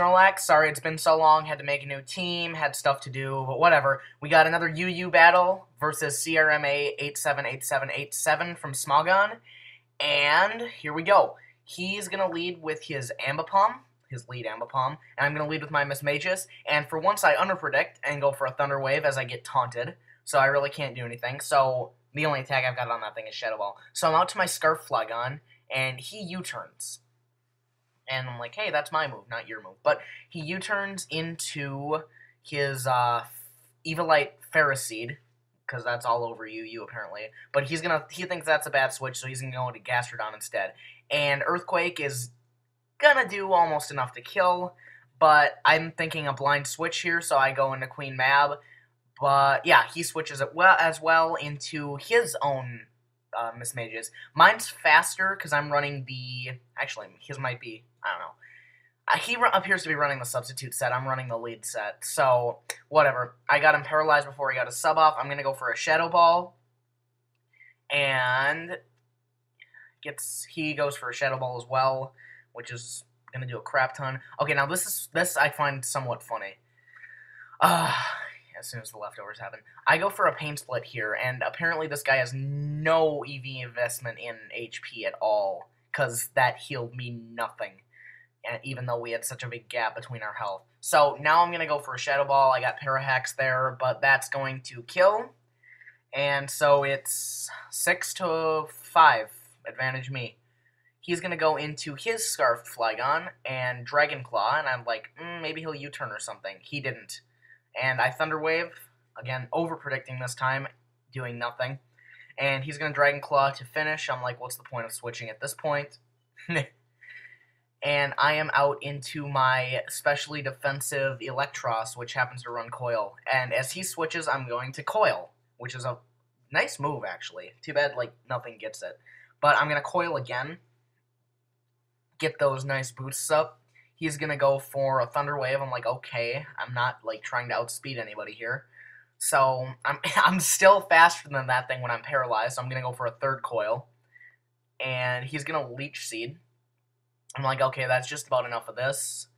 GreekSnorlax, sorry it's been so long, had to make a new team, had stuff to do, but whatever. We got another UU battle versus Crma878787 from Smogon, and here we go. He's going to lead with his Ambipom, his lead Ambipom, and I'm going to lead with my Miss Magus, and for once I underpredict and go for a Thunder Wave as I get taunted, so I really can't do anything, so the only attack I've got on that thing is Shadow Ball. So I'm out to my Scarf Flygon, and he U-turns. And I'm like, hey, that's my move, not your move. But he U-turns into his Evilite Ferroseed, because that's all over UU apparently. But he thinks that's a bad switch, so he's gonna go into Gastrodon instead. And Earthquake is gonna do almost enough to kill, but I'm thinking a blind switch here, so I go into Queen Mab. But yeah, he switches it as well into his own Miss Mages. Mine's faster because I'm running the... Actually, his might be... I don't know. He appears to be running the substitute set. I'm running the lead set. So, whatever. I got him paralyzed before he got a sub off. I'm going to go for a Shadow Ball. And he goes for a Shadow Ball as well, which is going to do a crap ton. Okay, now this I find somewhat funny. As soon as the leftovers happen. I go for a Pain Split here, and apparently this guy has no EV investment in HP at all, because that healed me nothing, and even though we had such a big gap between our health. So now I'm going to go for a Shadow Ball. I got Parahax there, but that's going to kill, and so it's 6-5, advantage me. He's going to go into his Scarfed Flygon and Dragon Claw, and I'm like, maybe he'll U-turn or something. He didn't. And I Thunder Wave, again, over-predicting this time, doing nothing. And he's going to Dragon Claw to finish. I'm like, what's the point of switching at this point? And I am out into my specially defensive Electros, which happens to run Coil. And as he switches, I'm going to Coil, which is a nice move, actually. Too bad, like, nothing gets it. But I'm going to Coil again, get those nice boosts up. He's going to go for a Thunder Wave. I'm like, okay, I'm not, like, trying to outspeed anybody here. So, I'm still faster than that thing when I'm paralyzed, so I'm going to go for a third Coil. And he's going to Leech Seed. I'm like, okay, that's just about enough of this.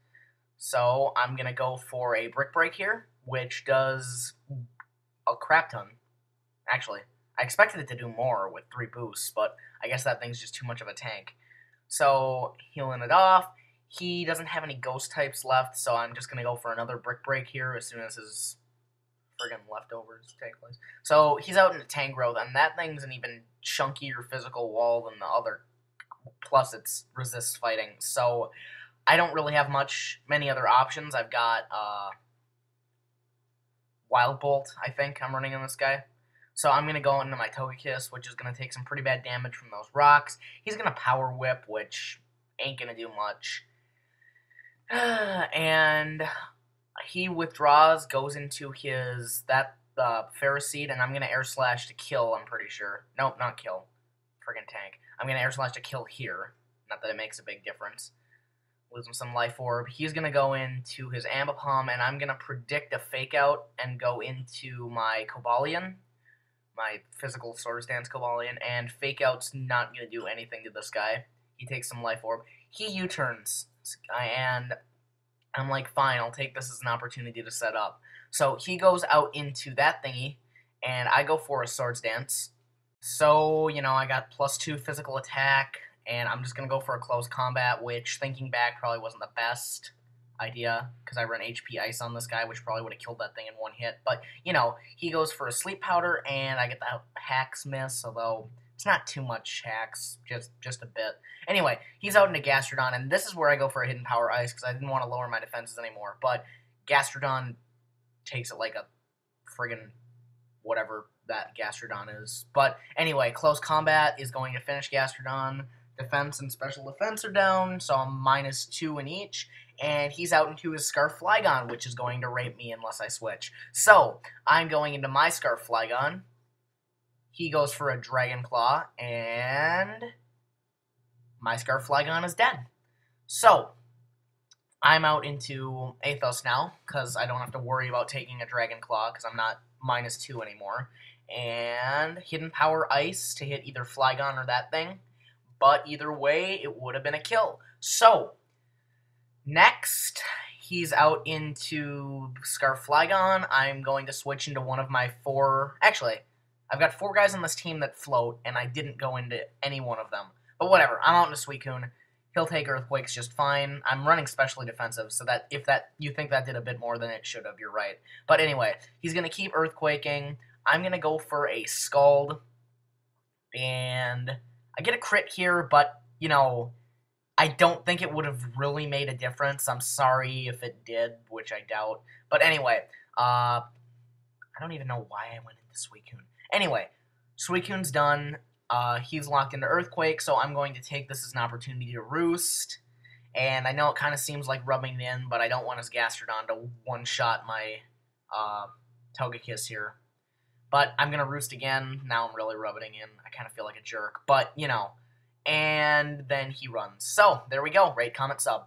So, I'm going to go for a Brick Break here, which does a crap ton. Actually, I expected it to do more with 3 boosts, but I guess that thing's just too much of a tank. So, healing it off. He doesn't have any ghost types left, so I'm just going to go for another Brick Break here as soon as his friggin' leftovers take place. So he's out into Tangrowth, and that thing's an even chunkier physical wall than the other. Plus, it's resists fighting. So I don't really have many other options. I've got Wild Bolt, I think I'm running on this guy. So I'm going to go into my Togekiss, which is going to take some pretty bad damage from those rocks. He's going to Power Whip, which ain't going to do much. And he withdraws, goes into his Ferroseed, and I'm going to Air Slash to kill, I'm pretty sure. Nope, not kill. Friggin' tank. I'm going to Air Slash to kill here. Not that it makes a big difference. Lose him some Life Orb. He's going to go into his Ambipom, and I'm going to predict a Fake Out and go into my Cobalion. My physical Swords Dance Cobalion, and Fake Out's not going to do anything to this guy. He takes some Life Orb. He U-turns, and I'm like, fine, I'll take this as an opportunity to set up. So he goes out into that thingy, and I go for a Swords Dance. So, you know, I got +2 physical attack, and I'm just going to go for a close combat, which, thinking back, probably wasn't the best idea, because I run HP Ice on this guy, which probably would have killed that thing in one hit. But, you know, he goes for a Sleep Powder, and I get the Hacks miss, although it's not too much hacks, just a bit. Anyway, he's out into Gastrodon, and this is where I go for a Hidden Power Ice, because I didn't want to lower my defenses anymore. But Gastrodon takes it like a friggin' whatever that Gastrodon is. But anyway, Close Combat is going to finish Gastrodon. Defense and Special Defense are down, so I'm -2 in each. And he's out into his Scarf Flygon, which is going to rape me unless I switch. So, I'm going into my Scarf Flygon. He goes for a Dragon Claw, and my Scarf Flygon is dead. So, I'm out into Athos now, because I don't have to worry about taking a Dragon Claw, because I'm not -2 anymore. And Hidden Power Ice to hit either Flygon or that thing. But either way, it would have been a kill. So, next, he's out into Scarflygon, I'm going to switch into one of my 4... Actually, I've got 4 guys on this team that float, and I didn't go into any one of them. But whatever, I'm out into Suicune. He'll take Earthquakes just fine. I'm running specially defensive, so that if you think that did a bit more than it should have, you're right. But anyway, he's going to keep Earthquaking. I'm going to go for a Scald. And I get a crit here, but, you know, I don't think it would have really made a difference. I'm sorry if it did, which I doubt. But anyway, I don't even know why I went into Suicune. Anyway, Suicune's done. He's locked into Earthquake, so I'm going to take this as an opportunity to Roost. And I know it kind of seems like rubbing it in, but I don't want his Gastrodon to one-shot my Togekiss here. But I'm going to Roost again. Now I'm really rubbing it in. I kind of feel like a jerk. But, you know. And then he runs. So, there we go. Rate, comment, sub.